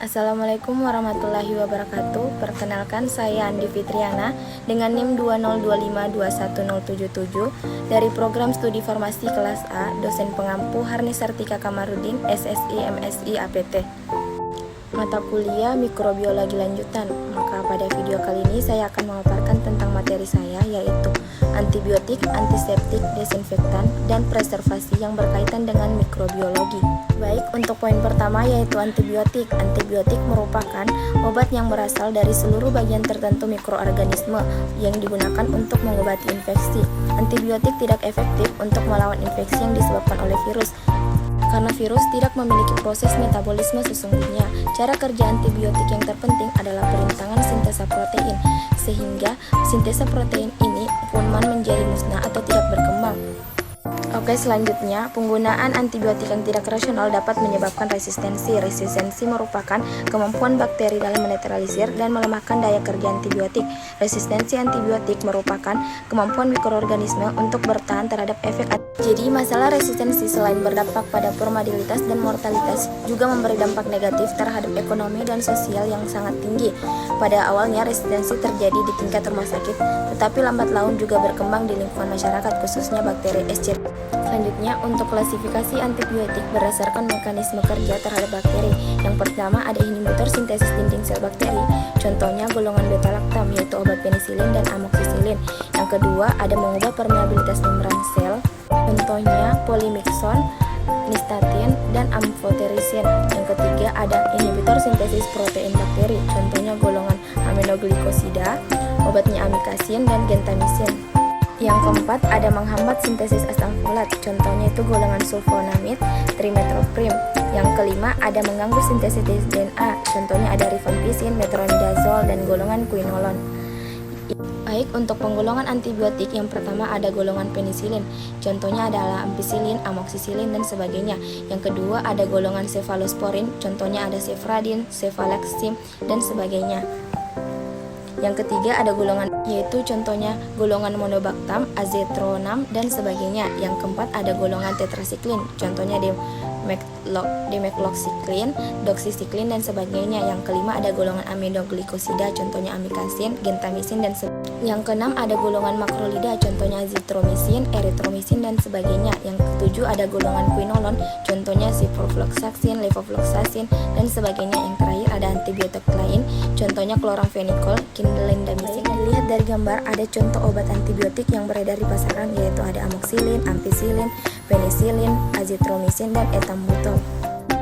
Assalamualaikum warahmatullahi wabarakatuh. Perkenalkan, saya Andi Fitriana dengan NIM 202521077 dari Program Studi Farmasi Kelas A, dosen pengampu Harni Sartika Kamarudin, SSI MSI APT. Mata kuliah mikrobiologi lanjutan. Maka pada video kali ini saya akan memaparkan tentang materi saya, yaitu antibiotik, antiseptik, desinfektan, dan preservasi yang berkaitan dengan mikrobiologi. Baik, untuk poin pertama yaitu antibiotik. Antibiotik merupakan obat yang berasal dari seluruh bagian tertentu mikroorganisme yang digunakan untuk mengobati infeksi. Antibiotik tidak efektif untuk melawan infeksi yang disebabkan oleh virus, karena virus tidak memiliki proses metabolisme sesungguhnya. Cara kerja antibiotik yang terpenting adalah perintangan sintesa protein, sehingga sintesa protein ini pun menjadi musnah atau tidak berkembang. Oke, selanjutnya, penggunaan antibiotik yang tidak rasional dapat menyebabkan resistensi. Resistensi merupakan kemampuan bakteri dalam menetralisir dan melemahkan daya kerja antibiotik. Resistensi antibiotik merupakan kemampuan mikroorganisme untuk bertahan terhadap efek. Jadi, masalah resistensi selain berdampak pada probabilitas dan mortalitas, juga memberi dampak negatif terhadap ekonomi dan sosial yang sangat tinggi. Pada awalnya, resistensi terjadi di tingkat rumah sakit, tetapi lambat laun juga berkembang di lingkungan masyarakat, khususnya bakteri Escherichia. Selanjutnya, untuk klasifikasi antibiotik berdasarkan mekanisme kerja terhadap bakteri. Yang pertama, ada inhibitor sintesis dinding sel bakteri, contohnya golongan beta-laktam, yaitu obat penisilin dan amoksisilin. Yang kedua, ada mengubah permeabilitas membran sel, contohnya polymyxin, nystatin, dan amfoterisin. Yang ketiga, ada inhibitor sintesis protein bakteri, contohnya golongan aminoglikosida, obatnya amikasin, dan gentamisin. Yang keempat, ada menghambat sintesis asam folat, contohnya itu golongan sulfonamid, trimethoprim. Yang kelima, ada mengganggu sintesis DNA, contohnya ada rifampicin, metronidazole, dan golongan quinolone. Baik, untuk penggolongan antibiotik, yang pertama ada golongan penisilin, contohnya adalah ampicillin, amoksisilin, dan sebagainya. Yang kedua, ada golongan cefalosporin, contohnya ada cefradin, cefalexin, dan sebagainya. Yang ketiga, ada golongan, yaitu contohnya golongan monobaktam, azithromycin, dan sebagainya. Yang keempat, ada golongan tetrasiklin, contohnya dimethlocycline, doxycycline, dan sebagainya. Yang kelima, ada golongan aminoglikosida, contohnya amikasin, gentamisin, dan sebagainya. Yang keenam, ada golongan makrolida, contohnya azithromycin, erythromycin, dan sebagainya. Yang ketujuh, ada golongan quinolone, contohnya ciprofloxacin, levofloxacin, dan sebagainya. Yang terakhir, ada antibiotik lain, contohnya chloramphenicol, clindamycin. Dilihat dari gambar, ada contoh obat antibiotik yang beredar di pasaran, yaitu ada amoxicillin, ampicillin, penicillin, azithromycin, dan ethambutol.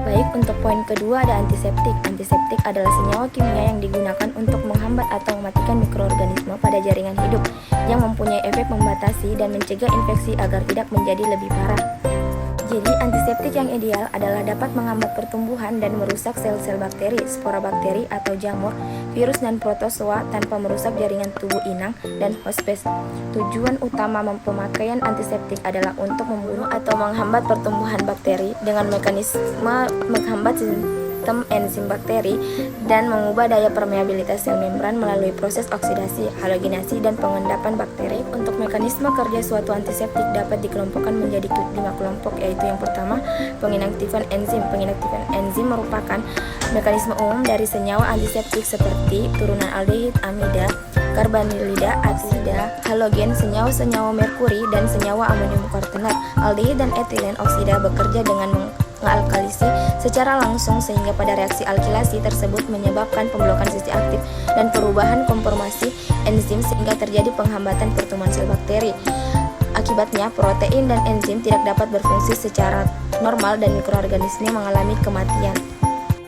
Baik, untuk poin kedua ada antiseptik. Antiseptik adalah senyawa kimia yang digunakan untuk menghambat atau mematikan mikroorganisme pada jaringan hidup yang mempunyai efek membatasi dan mencegah infeksi agar tidak menjadi lebih parah. Jadi, antiseptik yang ideal adalah dapat menghambat pertumbuhan dan merusak sel-sel bakteri, spora bakteri atau jamur, virus dan protozoa tanpa merusak jaringan tubuh inang dan hospes. Tujuan utama pemakaian antiseptik adalah untuk membunuh atau menghambat pertumbuhan bakteri dengan mekanisme menghambat sistem enzim bakteri dan mengubah daya permeabilitas sel membran melalui proses oksidasi, halogenasi, dan pengendapan bakteri. Untuk mekanisme kerja suatu antiseptik dapat dikelompokkan menjadi 5 kelompok, yaitu yang pertama, penginaktifan enzim. Penginaktifan enzim merupakan mekanisme umum dari senyawa antiseptik seperti turunan aldehid, amida, karbonilida, atsida, halogen, senyawa-senyawa merkuri, dan senyawa amonium kuartener. Aldehid dan etilen oksida bekerja dengan mengalkalisi secara langsung, sehingga pada reaksi alkilasi tersebut menyebabkan pemblokan sisi aktif dan perubahan konformasi enzim sehingga terjadi penghambatan pertumbuhan sel bakteri. Akibatnya, protein dan enzim tidak dapat berfungsi secara normal dan mikroorganisme mengalami kematian.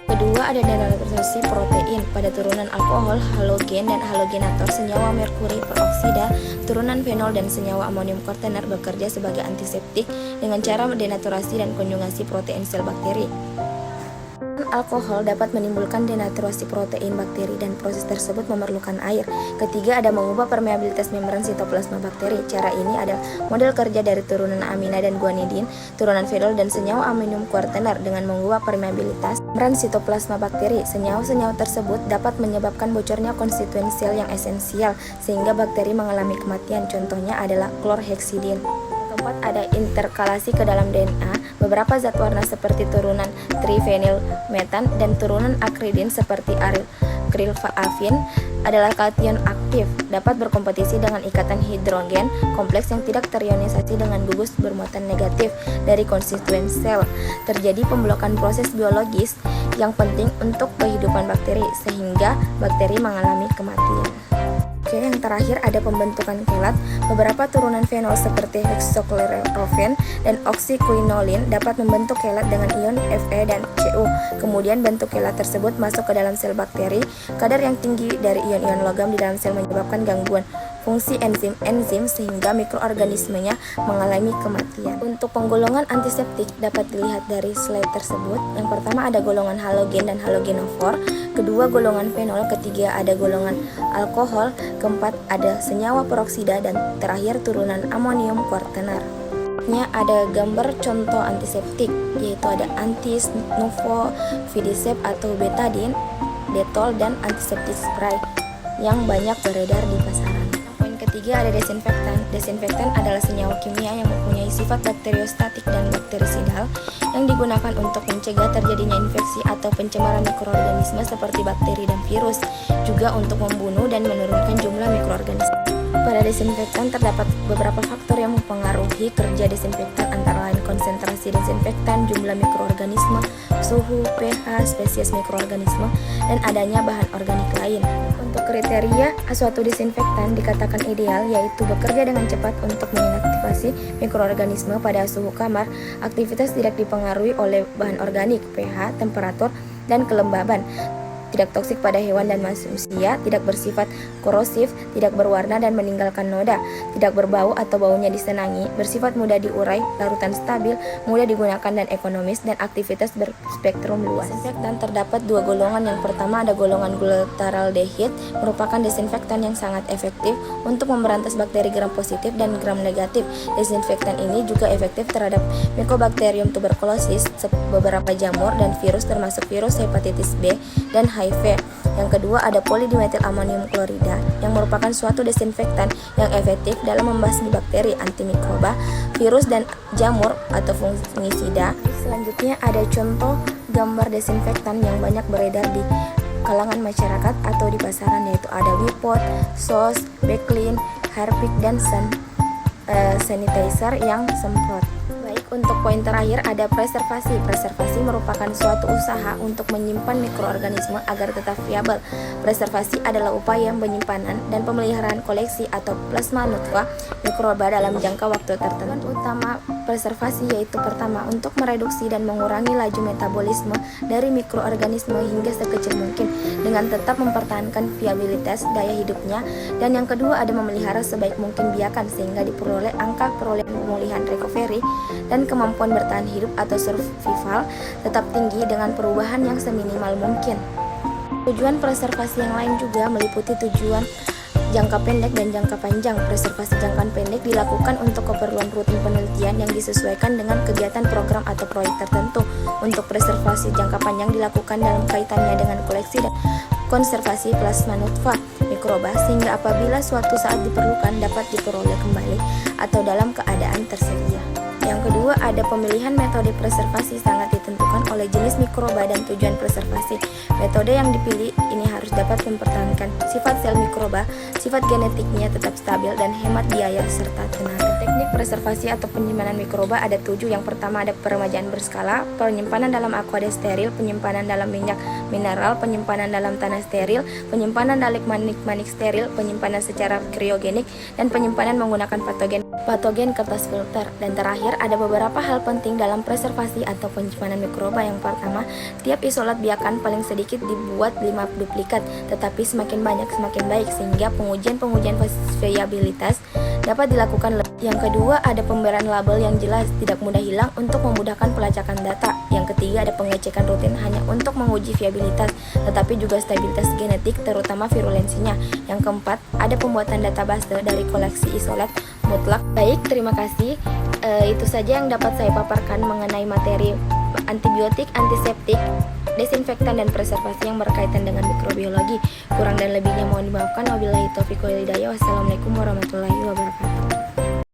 Kedua, ada denaturasi protein pada turunan alkohol, halogen, dan halogenator. Senyawa merkuri peroksida, turunan fenol, dan senyawa amonium kuartener bekerja sebagai antiseptik dengan cara denaturasi dan konjugasi protein sel bakteri. Alkohol dapat menimbulkan denaturasi protein bakteri dan proses tersebut memerlukan air. Ketiga, ada mengubah permeabilitas membran sitoplasma bakteri. Cara ini ada model kerja dari turunan amina dan guanidin, turunan fenol, dan senyawa amonium kuartener dengan mengubah permeabilitas membran sitoplasma bakteri. Senyawa-senyawa tersebut dapat menyebabkan bocornya konstituen sel yang esensial sehingga bakteri mengalami kematian. Contohnya adalah klorhexidin. Keempat, ada interkalasi ke dalam DNA. Beberapa zat warna seperti turunan trifenilmetan dan turunan akridin seperti akrilafin adalah kation aktif, dapat berkompetisi dengan ikatan hidrogen kompleks yang tidak terionisasi dengan gugus bermuatan negatif dari konstituen sel. Terjadi pemblokan proses biologis yang penting untuk kehidupan bakteri sehingga bakteri mengalami kematian. Oke, yang terakhir ada pembentukan kelat. Beberapa turunan fenol seperti hexachlorophene dan oxyquinolin dapat membentuk kelat dengan ion Fe dan Cu. Kemudian bentuk kelat tersebut masuk ke dalam sel bakteri. Kadar yang tinggi dari ion-ion logam di dalam sel menyebabkan gangguan fungsi enzim sehingga mikroorganismenya mengalami kematian. Untuk penggolongan antiseptik dapat dilihat dari slide tersebut. Yang pertama ada golongan halogen dan halogenofor, kedua golongan fenol, ketiga ada golongan alkohol, keempat ada senyawa peroksida, dan terakhir turunan amonium kuartenar. Ada gambar contoh antiseptik, yaitu ada antis, nuvo, vidicep atau betadine, detol, dan antiseptik spray yang banyak beredar di pasaran. Poin ketiga ada desinfektan. Desinfektan adalah senyawa kimia yang mempunyai sifat bakteriostatik dan bakterisidal yang digunakan untuk mencegah terjadinya infeksi atau pencemaran mikroorganisme seperti bakteri dan virus, juga untuk membunuh dan menurunkan jumlah mikroorganisme. Pada desinfektan terdapat beberapa faktor yang mempengaruhi kerja desinfektan, antara lain konsentrasi desinfektan, jumlah mikroorganisme, suhu, pH, spesies mikroorganisme, dan adanya bahan organik lain. Untuk kriteria suatu desinfektan dikatakan ideal, yaitu bekerja dengan cepat untuk menginaktivasi mikroorganisme pada suhu kamar, aktivitas tidak dipengaruhi oleh bahan organik, pH, temperatur, dan kelembaban, tidak toksik pada hewan dan manusia, tidak bersifat korosif, tidak berwarna dan meninggalkan noda, tidak berbau atau baunya disenangi, bersifat mudah diurai, larutan stabil, mudah digunakan dan ekonomis, dan aktivitas berspektrum luas. Desinfektan terdapat dua golongan. Yang pertama ada golongan glutaraldehyde, merupakan desinfektan yang sangat efektif untuk memberantas bakteri gram positif dan gram negatif. Desinfektan ini juga efektif terhadap Mycobacterium tuberculosis, beberapa jamur, dan virus termasuk virus hepatitis B dan HIV. Yang kedua ada polidimetil amonium klorida yang merupakan suatu desinfektan yang efektif dalam membasmi bakteri, antimikroba, virus, dan jamur atau fungisida. Selanjutnya ada contoh gambar desinfektan yang banyak beredar di kalangan masyarakat atau di pasaran, yaitu ada Wipot, SOS, Backlin, Harpic, dan sanitizer yang semprot. Untuk poin terakhir ada preservasi. Preservasi merupakan suatu usaha untuk menyimpan mikroorganisme agar tetap viabel. Preservasi adalah upaya penyimpanan dan pemeliharaan koleksi atau plasma nutfa mikroba dalam jangka waktu tertentu. Tujuan utama preservasi yaitu pertama, untuk mereduksi dan mengurangi laju metabolisme dari mikroorganisme hingga sekecil mungkin dengan tetap mempertahankan viabilitas daya hidupnya, dan yang kedua ada memelihara sebaik mungkin biakan sehingga diperoleh angka perolehan pemulihan recovery dan kemampuan bertahan hidup atau survival tetap tinggi dengan perubahan yang seminimal mungkin. Tujuan preservasi yang lain juga meliputi tujuan jangka pendek dan jangka panjang. Preservasi jangka pendek dilakukan untuk keperluan rutin penelitian yang disesuaikan dengan kegiatan program atau proyek tertentu. Untuk preservasi jangka panjang dilakukan dalam kaitannya dengan koleksi dan konservasi plasma nutfa mikroba sehingga apabila suatu saat diperlukan dapat diperoleh kembali atau dalam keadaan tersedia. Yang kedua ada pemilihan metode preservasi, sangat ditentukan oleh jenis mikroba dan tujuan preservasi. Metode yang dipilih ini harus dapat mempertahankan sifat sel mikroba, sifat genetiknya tetap stabil, dan hemat biaya serta tenaga. Teknik preservasi atau penyimpanan mikroba ada 7. Yang pertama ada peremajaan berskala, penyimpanan dalam aqueous steril, penyimpanan dalam minyak mineral, penyimpanan dalam tanah steril, penyimpanan dalam manik steril, penyimpanan secara kriogenik, dan penyimpanan menggunakan patogen kertas filter. Dan terakhir ada beberapa hal penting dalam preservasi atau penyimpanan mikroba. Yang pertama, tiap isolat biakan paling sedikit dibuat 5 duplikat, tetapi semakin banyak semakin baik sehingga pengujian viabilitas dapat dilakukan. Yang kedua ada pemberian label yang jelas, tidak mudah hilang untuk memudahkan pelacakan data. Yang ketiga ada pengecekan rutin hanya untuk menguji viabilitas, tetapi juga stabilitas genetik terutama virulensinya. Yang keempat ada pembuatan database dari koleksi isolat mutlak. Baik, terima kasih. Itu saja yang dapat saya paparkan mengenai materi antibiotik, antiseptik, desinfektan, dan preservasi yang berkaitan dengan mikrobiologi. Kurang dan lebihnya mohon dimaafkan. Wabillahi taufiq wal hidayah. Wassalamualaikum warahmatullahi wabarakatuh.